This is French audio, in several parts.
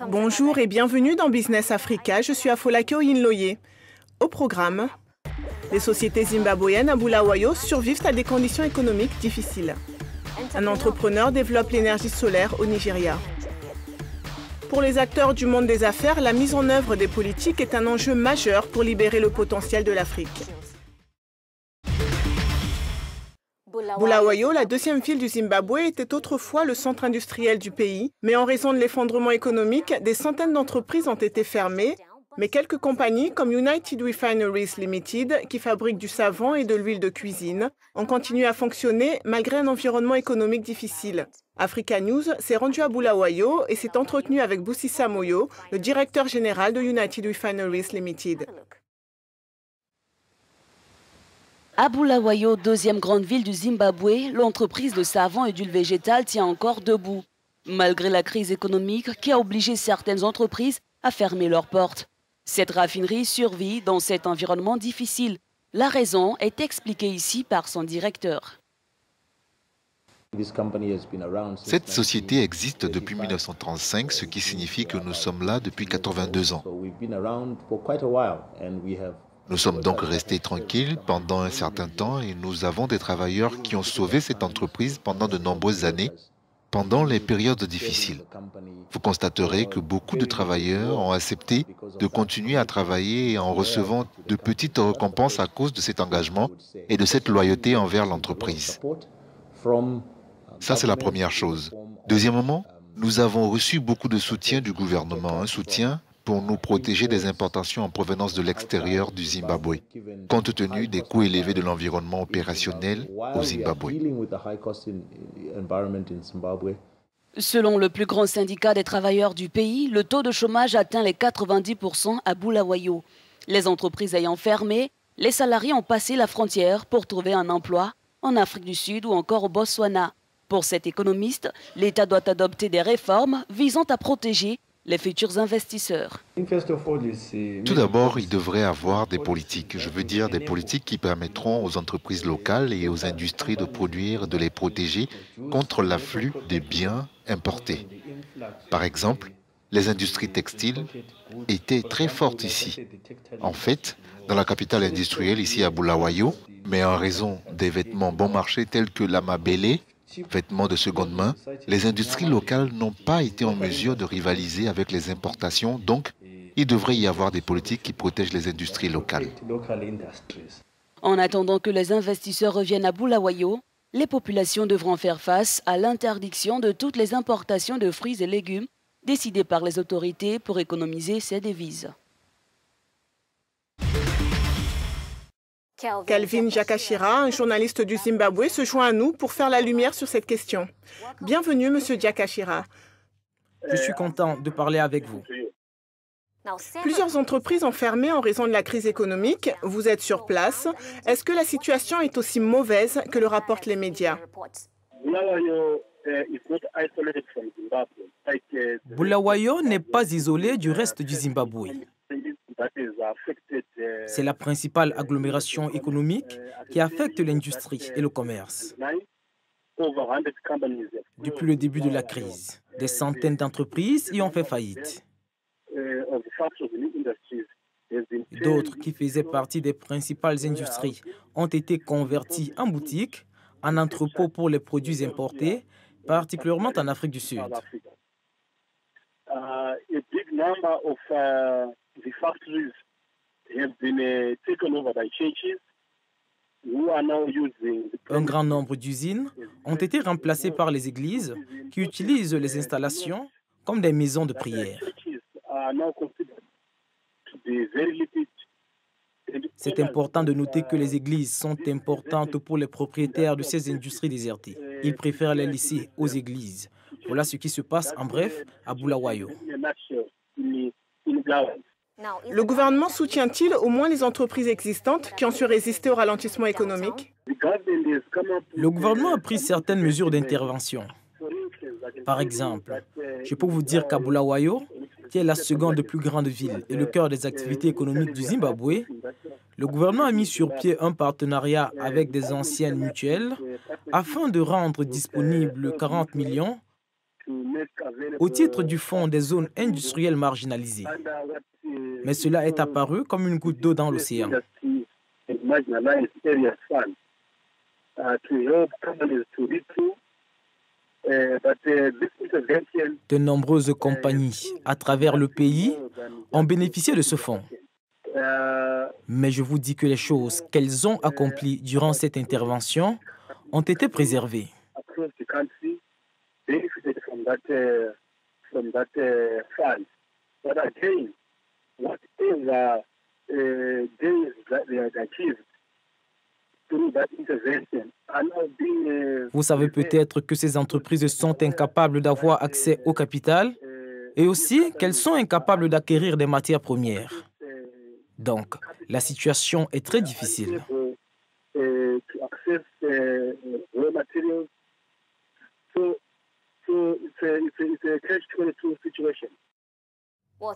Bonjour et bienvenue dans Business Africa, je suis Afolake Oyinloye. Au programme, les sociétés zimbabwéennes à Bulawayo survivent à des conditions économiques difficiles. Un entrepreneur développe l'énergie solaire au Nigeria. Pour les acteurs du monde des affaires, la mise en œuvre des politiques est un enjeu majeur pour libérer le potentiel de l'Afrique. Bulawayo, la deuxième ville du Zimbabwe, était autrefois le centre industriel du pays, mais en raison de l'effondrement économique, des centaines d'entreprises ont été fermées, mais quelques compagnies comme United Refineries Limited, qui fabriquent du savon et de l'huile de cuisine, ont continué à fonctionner malgré un environnement économique difficile. Africa News s'est rendu à Bulawayo et s'est entretenu avec Busisa Moyo, le directeur général de United Refineries Limited. À Bulawayo, deuxième grande ville du Zimbabwe, l'entreprise de savon et d'huile végétale tient encore debout, malgré la crise économique qui a obligé certaines entreprises à fermer leurs portes. Cette raffinerie survit dans cet environnement difficile. La raison est expliquée ici par son directeur. Cette société existe depuis 1935, ce qui signifie que nous sommes là depuis 82 ans. Nous sommes donc restés tranquilles pendant un certain temps et nous avons des travailleurs qui ont sauvé cette entreprise pendant de nombreuses années, pendant les périodes difficiles. Vous constaterez que beaucoup de travailleurs ont accepté de continuer à travailler en recevant de petites récompenses à cause de cet engagement et de cette loyauté envers l'entreprise. Ça, c'est la première chose. Deuxièmement, nous avons reçu beaucoup de soutien du gouvernement, un soutien pour nous protéger des importations en provenance de l'extérieur du Zimbabwe, compte tenu des coûts élevés de l'environnement opérationnel au Zimbabwe. Selon le plus grand syndicat des travailleurs du pays, le taux de chômage atteint les 90% à Bulawayo. Les entreprises ayant fermé, les salariés ont passé la frontière pour trouver un emploi en Afrique du Sud ou encore au Botswana. Pour cet économiste, l'État doit adopter des réformes visant à protéger les futurs investisseurs. Tout d'abord, il devrait y avoir des politiques. Je veux dire des politiques qui permettront aux entreprises locales et aux industries de produire, de les protéger contre l'afflux des biens importés. Par exemple, les industries textiles étaient très fortes ici. En fait, dans la capitale industrielle, ici à Bulawayo, mais en raison des vêtements bon marché tels que l'amabélé, vêtements de seconde main, les industries locales n'ont pas été en mesure de rivaliser avec les importations, donc il devrait y avoir des politiques qui protègent les industries locales. En attendant que les investisseurs reviennent à Bulawayo, les populations devront faire face à l'interdiction de toutes les importations de fruits et légumes décidées par les autorités pour économiser ces devises. Calvin Jakashira, un journaliste du Zimbabwe, se joint à nous pour faire la lumière sur cette question. Bienvenue, Monsieur Jakashira. Je suis content de parler avec vous. Plusieurs entreprises ont fermé en raison de la crise économique. Vous êtes sur place. Est-ce que la situation est aussi mauvaise que le rapportent les médias? Bulawayo n'est pas isolé du reste du Zimbabwe. C'est la principale agglomération économique qui affecte l'industrie et le commerce. Depuis le début de la crise, des centaines d'entreprises y ont fait faillite. D'autres qui faisaient partie des principales industries ont été converties en boutiques, en entrepôts pour les produits importés, particulièrement en Afrique du Sud. Un grand nombre d'usines ont été remplacées par les églises qui utilisent les installations comme des maisons de prière. C'est important de noter que les églises sont importantes pour les propriétaires de ces industries désertées. Ils préfèrent les laisser aux églises. Voilà ce qui se passe en bref à Bulawayo. Le gouvernement soutient-il au moins les entreprises existantes qui ont su résister au ralentissement économique? Le gouvernement a pris certaines mesures d'intervention. Par exemple, je peux vous dire qu'à Bulawayo, qui est la seconde plus grande ville et le cœur des activités économiques du Zimbabwe, Le gouvernement a mis sur pied un partenariat avec des anciennes mutuelles afin de rendre disponibles 40 millions au titre du fonds des zones industrielles marginalisées. Mais cela est apparu comme une goutte d'eau dans l'océan. De nombreuses compagnies à travers le pays ont bénéficié de ce fonds. Mais je vous dis que les choses qu'elles ont accomplies durant cette intervention ont été préservées. Vous savez peut-être que ces entreprises sont incapables d'avoir accès au capital et aussi qu'elles sont incapables d'acquérir des matières premières. Donc, la situation est très difficile.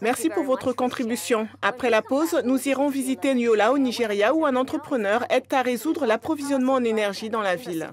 Merci pour votre contribution. Après la pause, nous irons visiter Yola au Nigeria où un entrepreneur aide à résoudre l'approvisionnement en énergie dans la ville.